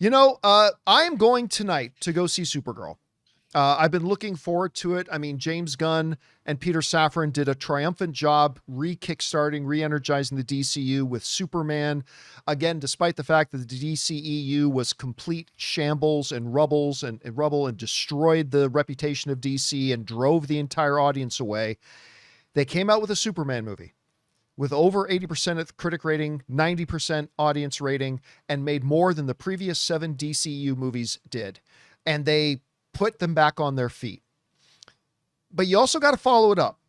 I am going tonight to go see Supergirl. I've been looking forward to it. I mean, James Gunn and Peter Safran did a triumphant job re-kickstarting, re-energizing the DCU with Superman. Again, despite the fact that the DCEU was complete shambles and rubble and destroyed the reputation of DC and drove the entire audience away, they came out with a Superman movie with over 80% of critic rating, 90% audience rating, and made more than the previous 7 DCU movies did. And they put them back on their feet. But you also got to follow it up.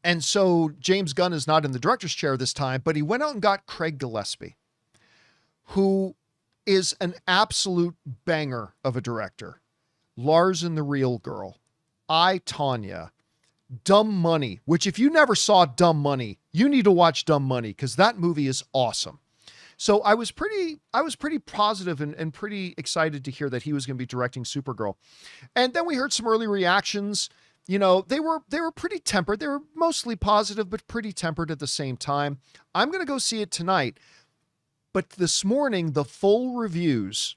And so James Gunn is not in the director's chair this time, but he went out and got Craig Gillespie, who is an absolute banger of a director. Lars and the Real Girl, I, Tonya, Dumb Money, which if you never saw Dumb Money, you need to watch Dumb Money because that movie is awesome. So I was pretty positive and pretty excited to hear that he was going to be directing Supergirl. And then we heard some early reactions. They were pretty tempered. They were mostly positive, but pretty tempered at the same time. I'm going to go see it tonight. But this morning, the full reviews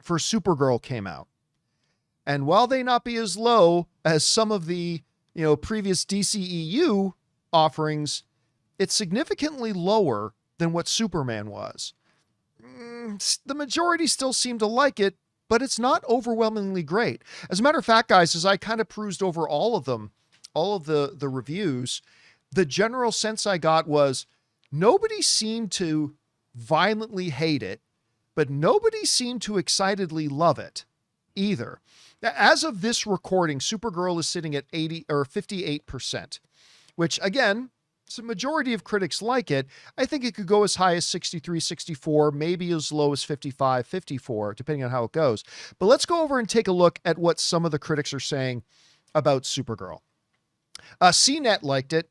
for Supergirl came out. And while they not be as low as some of the, previous DCEU offerings, it's significantly lower than what Superman was. The majority still seem to like it, but it's not overwhelmingly great. As a matter of fact, guys, as I kind of perused over all of them, all of the reviews, the general sense I got was nobody seemed to violently hate it, but nobody seemed to excitedly love it either. As of this recording, Supergirl is sitting at 80 or 58%, which again, so majority of critics like it. I think it could go as high as 63, 64, maybe as low as 55, 54, depending on how it goes. But let's go over and take a look at what some of the critics are saying about Supergirl. CNET liked it.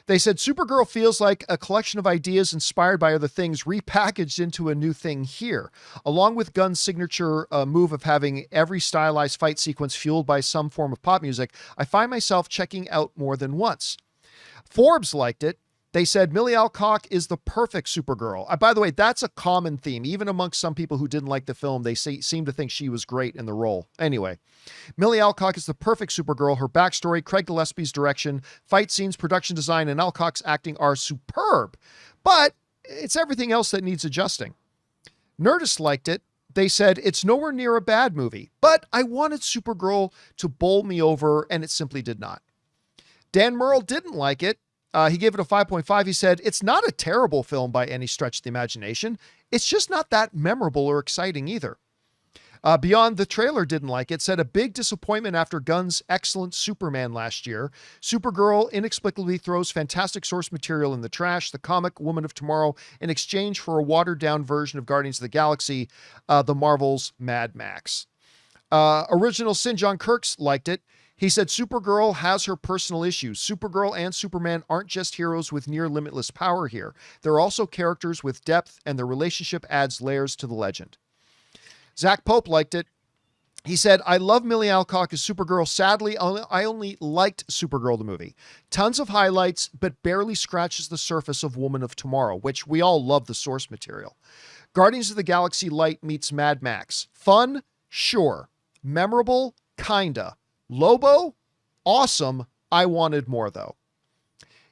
They said Supergirl feels like a collection of ideas inspired by other things repackaged into a new thing here. Along with Gunn's signature move of having every stylized fight sequence fueled by some form of pop music, I find myself checking out more than once. Forbes liked it. They said Millie Alcock is the perfect Supergirl. By the way, that's a common theme. Even amongst some people who didn't like the film, they seem to think she was great in the role. Anyway, Millie Alcock is the perfect Supergirl. Her backstory, Craig Gillespie's direction, fight scenes, production design, and Alcock's acting are superb. But it's everything else that needs adjusting. Nerdist liked it. They said it's nowhere near a bad movie, but I wanted Supergirl to bowl me over, and it simply did not. Dan Merle didn't like it. He gave it a 5.5. He said, it's not a terrible film by any stretch of the imagination. It's just not that memorable or exciting either. Beyond the Trailer didn't like it, said a big disappointment after Gunn's excellent Superman last year. Supergirl inexplicably throws fantastic source material in the trash, the comic Woman of Tomorrow, in exchange for a watered-down version of Guardians of the Galaxy, the Marvel's Mad Max. Original Sin John Kirks liked it. He said Supergirl has her personal issues. Supergirl and Superman aren't just heroes with near limitless power here. They're also characters with depth, and their relationship adds layers to the legend. Zach Pope liked it. He said, I love Millie Alcock as Supergirl. Sadly, I only liked Supergirl the movie. Tons of highlights, but barely scratches the surface of Woman of Tomorrow, which we all love the source material. Guardians of the Galaxy Light meets Mad Max. Fun? Sure. Memorable? Kinda. Lobo? Awesome. I wanted more, though.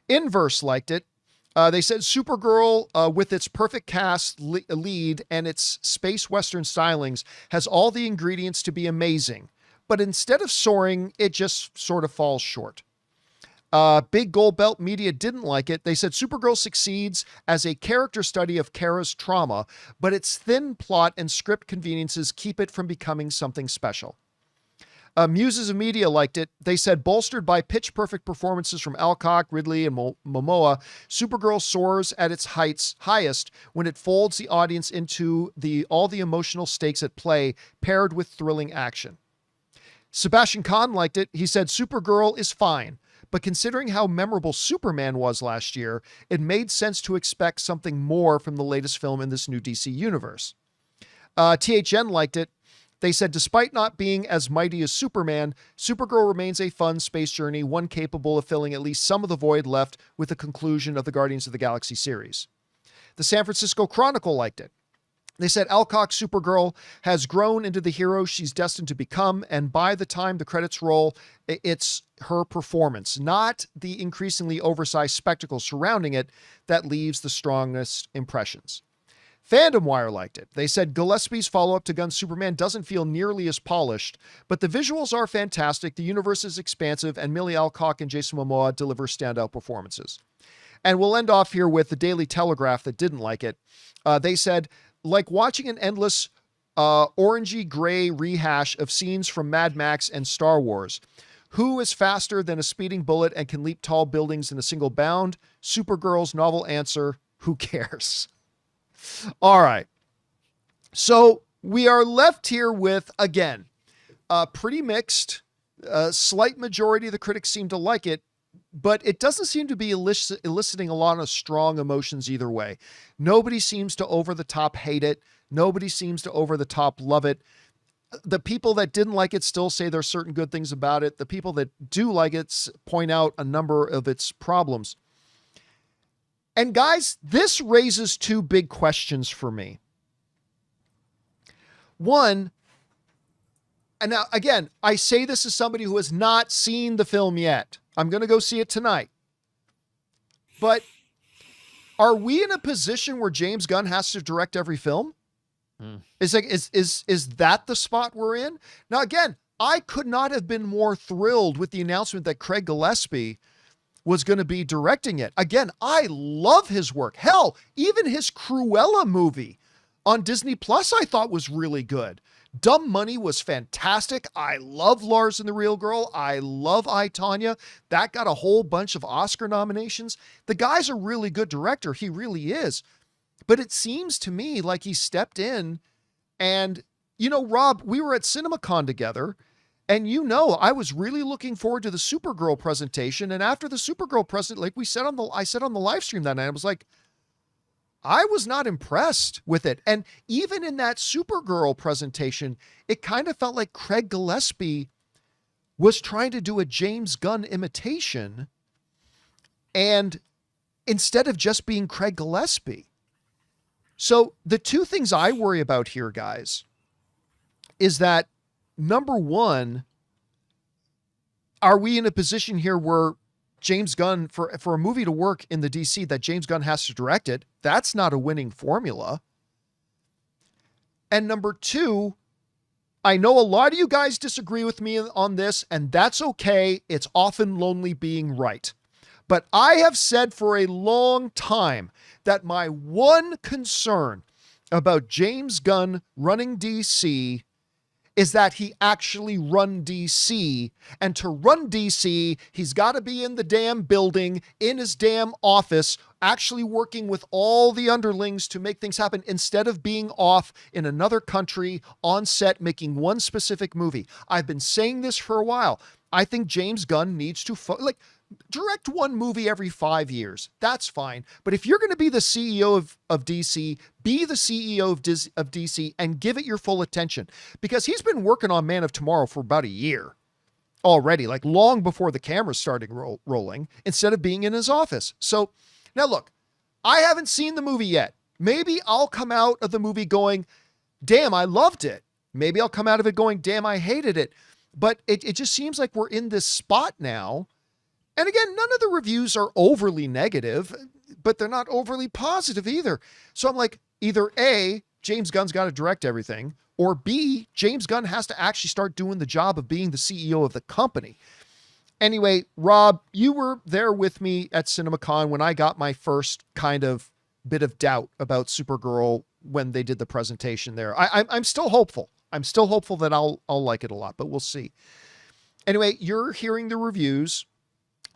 Inverse liked it. They said Supergirl, with its perfect cast lead and its space western stylings, has all the ingredients to be amazing. But instead of soaring, it just sort of falls short. Big Gold Belt Media didn't like it. They said Supergirl succeeds as a character study of Kara's trauma, but its thin plot and script conveniences keep it from becoming something special. Muses of Media liked it. They said, bolstered by pitch-perfect performances from Alcock, Ridley, and Momoa, Supergirl soars at its highest when it folds the audience into all the emotional stakes at play, paired with thrilling action. Sebastian Kahn liked it. He said, Supergirl is fine, but considering how memorable Superman was last year, it made sense to expect something more from the latest film in this new DC universe. THN liked it. They said, despite not being as mighty as Superman, Supergirl remains a fun space journey, one capable of filling at least some of the void left with the conclusion of the Guardians of the Galaxy series. The San Francisco Chronicle liked it. They said Alcock's Supergirl has grown into the hero she's destined to become, and by the time the credits roll, it's her performance, not the increasingly oversized spectacle surrounding it, that leaves the strongest impressions. Fandom Wire liked it. They said Gillespie's follow-up to Gunn's Superman doesn't feel nearly as polished, but the visuals are fantastic, the universe is expansive, and Millie Alcock and Jason Momoa deliver standout performances. And we'll end off here with the Daily Telegraph that didn't like it. They said, like watching an endless orangey gray rehash of scenes from Mad Max and Star Wars. Who is faster than a speeding bullet and can leap tall buildings in a single bound? Supergirl's novel answer, who cares? All right. So we are left here with, again, pretty mixed. Slight majority of the critics seem to like it, but it doesn't seem to be eliciting a lot of strong emotions either way. Nobody seems to over the top hate it. Nobody seems to over the top love it. The people that didn't like it still say there's certain good things about it. The people that do like it point out a number of its problems. And guys, this raises two big questions for me. One, and now again, I say this as somebody who has not seen the film yet. I'm going to go see it tonight. But are we in a position where James Gunn has to direct every film? Is that the spot we're in? Now, again, I could not have been more thrilled with the announcement that Craig Gillespie was going to be directing it. Again, I love his work. Hell, even his Cruella movie on Disney Plus I thought was really good. Dumb Money was fantastic. I love Lars and the Real Girl. I love I, Tonya. That got a whole bunch of Oscar nominations. The guy's a really good director. He really is. But it seems to me like he stepped in and, you know, Rob, we were at CinemaCon together and, you know, I was really looking forward to the Supergirl presentation. And after the Supergirl present, like I said on the live stream that night, I was like, I was not impressed with it. And even in that Supergirl presentation, it kind of felt like Craig Gillespie was trying to do a James Gunn imitation. And instead of just being Craig Gillespie. So the two things I worry about here, guys, is that number one, are we in a position here where James Gunn, for a movie to work in the DC, that James Gunn has to direct it? That's not a winning formula. And number two, I know a lot of you guys disagree with me on this, and that's okay. It's often lonely being right. But I have said for a long time that my one concern about James Gunn running DC is that he actually run DC. And to run DC, he's got to be in the damn building, in his damn office, actually working with all the underlings to make things happen instead of being off in another country on set making one specific movie. I've been saying this for a while. I think James Gunn needs to direct one movie every 5 years. That's fine. But if you're going to be the CEO of DC, be the CEO of DC and give it your full attention, because he's been working on Man of Tomorrow for about a year already, like long before the cameras started rolling, instead of being in his office. So now look, I haven't seen the movie yet. Maybe I'll come out of the movie going, damn, I loved it. Maybe I'll come out of it going, damn, I hated it. But it just seems like we're in this spot now. And again, none of the reviews are overly negative, but they're not overly positive either. So I'm like, either A, James Gunn's got to direct everything, or B, James Gunn has to actually start doing the job of being the CEO of the company. Anyway, Rob, you were there with me at CinemaCon when I got my first kind of bit of doubt about Supergirl when they did the presentation there. I'm still hopeful. I'm still hopeful that I'll like it a lot, but we'll see. Anyway, you're hearing the reviews.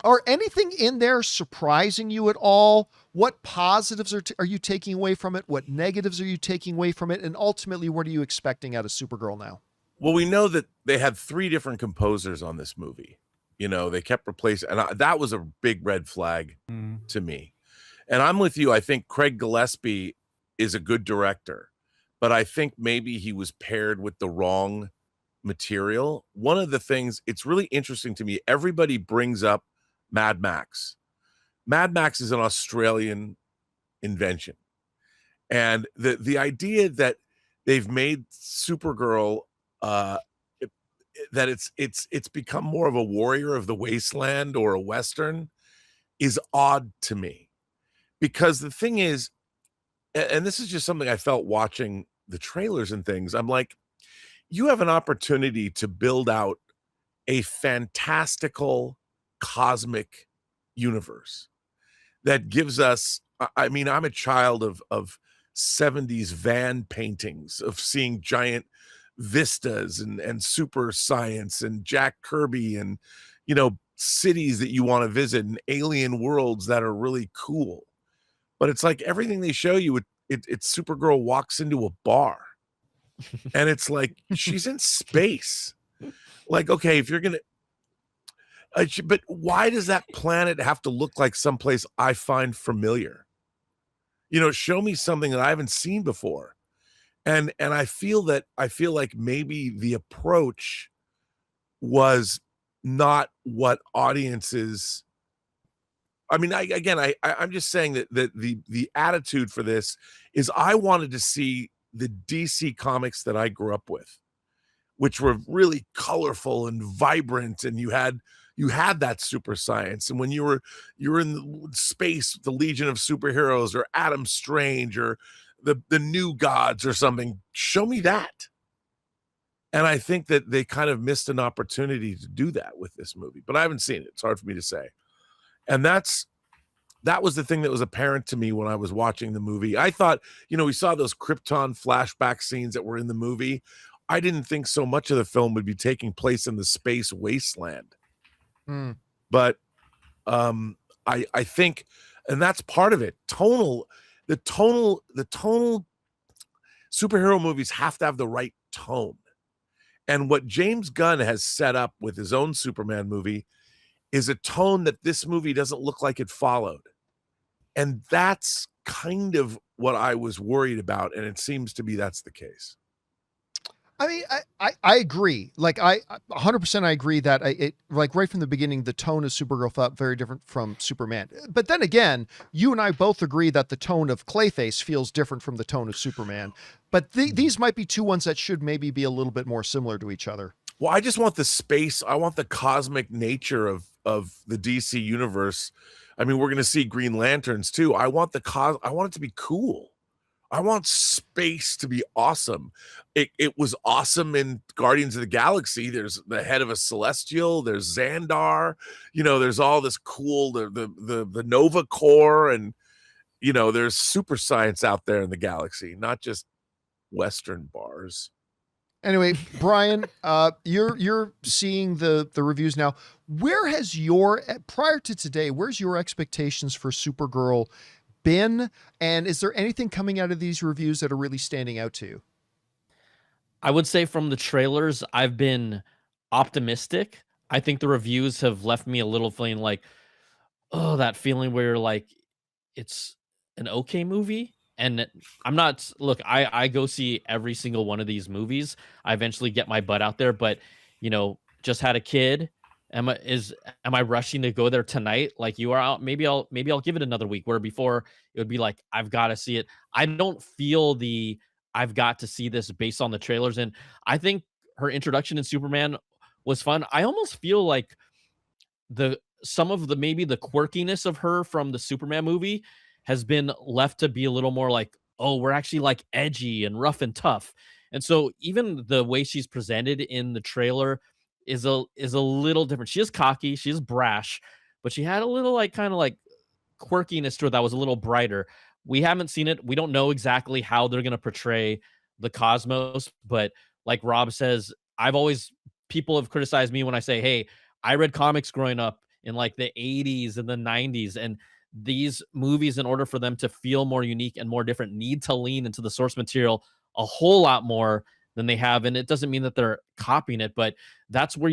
Are anything in there surprising you at all? What positives are you taking away from it? What negatives are you taking away from it? And ultimately, what are you expecting out of Supergirl now? Well, we know that they had 3 different composers on this movie. You know, they kept replacing, and that was a big red flag to me. And I'm with you. I think Craig Gillespie is a good director, but I think maybe he was paired with the wrong material. One of the things, it's really interesting to me, everybody brings up Mad Max. Mad Max is an Australian invention. And the idea that they've made Supergirl that it's become more of a warrior of the wasteland or a Western is odd to me. Because the thing is, and this is just something I felt watching the trailers and things, I'm like, you have an opportunity to build out a fantastical cosmic universe that gives us, I mean, I'm a child of 70s van paintings, of seeing giant vistas and super science and Jack Kirby and, you know, cities that you want to visit and alien worlds that are really cool. But it's like everything they show you, it's Supergirl walks into a bar and it's like she's in space. Like, okay, if you're gonna, but why does that planet have to look like someplace I find familiar? You know, show me something that I haven't seen before. And I feel like maybe the approach was not what audiences. I mean, I'm just saying that the attitude for this is I wanted to see the DC comics that I grew up with, which were really colorful and vibrant, and you had that super science. And when you were in space, the Legion of Superheroes or Adam Strange or the New Gods or something, show me that. And I think that they kind of missed an opportunity to do that with this movie, but I haven't seen it. It's hard for me to say. And that was the thing that was apparent to me when I was watching the movie. I thought, you know, we saw those Krypton flashback scenes that were in the movie. I didn't think so much of the film would be taking place in the space wasteland. But I think, and that's part of it. The tonal superhero movies have to have the right tone. And what James Gunn has set up with his own Superman movie is a tone that this movie doesn't look like it followed. And that's kind of what I was worried about. And it seems to be that's the case. I mean, I agree. Like 100% I agree that it like right from the beginning, the tone of Supergirl felt very different from Superman. But then again, you and I both agree that the tone of Clayface feels different from the tone of Superman. But these might be two ones that should maybe be a little bit more similar to each other. Well, I just want the space. I want the cosmic nature of the DC universe. I mean, we're going to see Green Lanterns too. I want I want it to be cool. I want space to be awesome. It was awesome in Guardians of the Galaxy. There's the head of a Celestial. There's Xandar. You know, there's all this cool the Nova Corps, and you know, there's super science out there in the galaxy, not just Western bars. Anyway, Brian, you're seeing the reviews now. Where has prior to today, where's your expectations for Supergirl been? And is there anything coming out of these reviews that are really standing out to you? I would say from the trailers, I've been optimistic. I think the reviews have left me a little feeling like, oh, that feeling where like it's an okay movie. And I'm not, look, I go see every single one of these movies. I eventually get my butt out there, but you know, just had a kid. Am I rushing to go there tonight like you are out? Maybe I'll give it another week, where before it would be like, I've got to see it. I don't feel I've got to see this based on the trailers. And I think her introduction in Superman was fun. I almost feel like some of the maybe the quirkiness of her from the Superman movie has been left to be a little more like, oh, we're actually like edgy and rough and tough. And so even the way she's presented in the trailer is a little different. She is cocky, she is brash, but she had a little like kind of like quirkiness to her that was a little brighter. We haven't seen it. We don't know exactly how they're going to portray the cosmos, but like Rob says, people have criticized me when I say, hey, I read comics growing up in like the 80s and the 90s, and these movies, in order for them to feel more unique and more different, need to lean into the source material a whole lot more than they have. And it doesn't mean that they're copying it, but that's where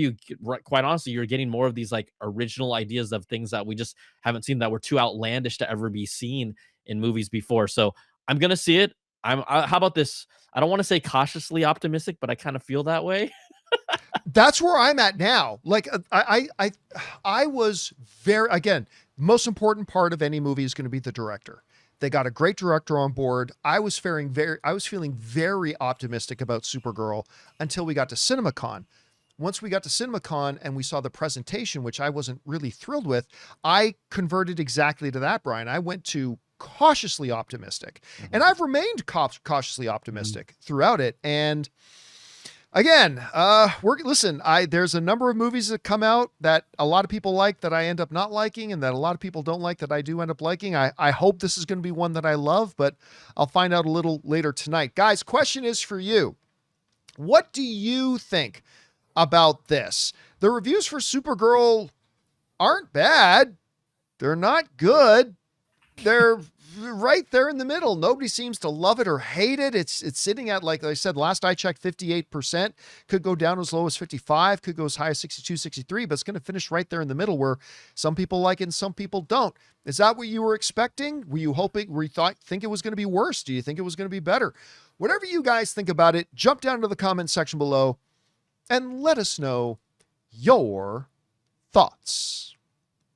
quite honestly, you're getting more of these like original ideas of things that we just haven't seen, that were too outlandish to ever be seen in movies before. So I'm going to see it. How about this? I don't want to say cautiously optimistic, but I kind of feel that way. That's where I'm at now. Like I was very, again, most important part of any movie is going to be the director. They got a great director on board. I was feeling very optimistic about Supergirl until we got to CinemaCon. Once we got to CinemaCon and we saw the presentation, which I wasn't really thrilled with, I converted exactly to that, Brian. I went to cautiously optimistic, and I've remained cautiously optimistic throughout it. And again, there's a number of movies that come out that a lot of people like that I end up not liking, and that a lot of people don't like that I do end up liking. I hope this is going to be one that I love, but I'll find out a little later tonight. Guys, question is for you. What do you think about this? The reviews for Supergirl aren't bad. They're not good. They're right there in the middle. Nobody seems to love it or hate it. It's sitting at, like I said, last I checked, 58%. Could go down as low as 55, could go as high as 62, 63, but it's going to finish right there in the middle where some people like it and some people don't. Is that what you were expecting? Were you hoping, think it was going to be worse? Do you think it was going to be better? Whatever you guys think about it, jump down to the comment section below and let us know your thoughts.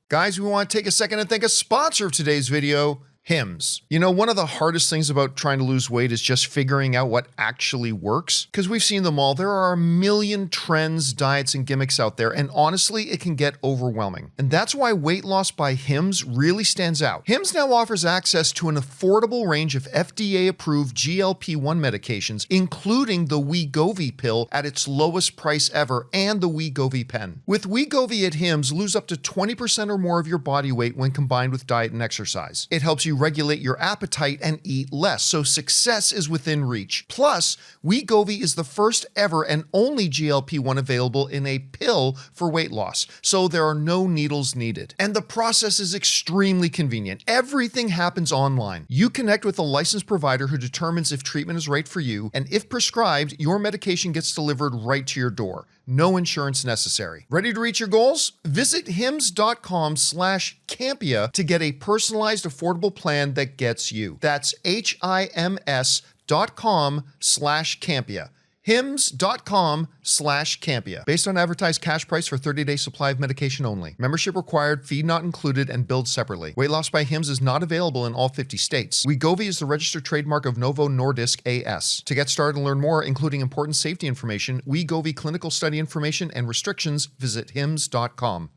Guys, we want to take a second and thank a sponsor of today's video, Hims. You know, one of the hardest things about trying to lose weight is just figuring out what actually works, because we've seen them all. There are a million trends, diets, and gimmicks out there, and honestly, it can get overwhelming. And that's why weight loss by Hims really stands out. Hims now offers access to an affordable range of FDA-approved GLP-1 medications, including the Wegovy pill at its lowest price ever, and the Wegovy pen. With Wegovy at Hims, lose up to 20% or more of your body weight when combined with diet and exercise. It helps you regulate your appetite and eat less, so success is within reach. Plus, Wegovy is the first ever and only GLP-1 available in a pill for weight loss, so there are no needles needed. And the process is extremely convenient. Everything happens online. You connect with a licensed provider who determines if treatment is right for you, and if prescribed, your medication gets delivered right to your door. No insurance necessary. Ready to reach your goals? Visit hims.com/Campea to get a personalized, affordable plan that gets you. That's HIMS.com/Campea. hims.com/Campea. Based on advertised cash price for 30-day supply of medication only. Membership required, fee not included, and billed separately. Weight loss by Hims is not available in all 50 states. Wegovy is the registered trademark of Novo Nordisk A.S. To get started and learn more, including important safety information, Wegovy clinical study information, and restrictions, visit hims.com.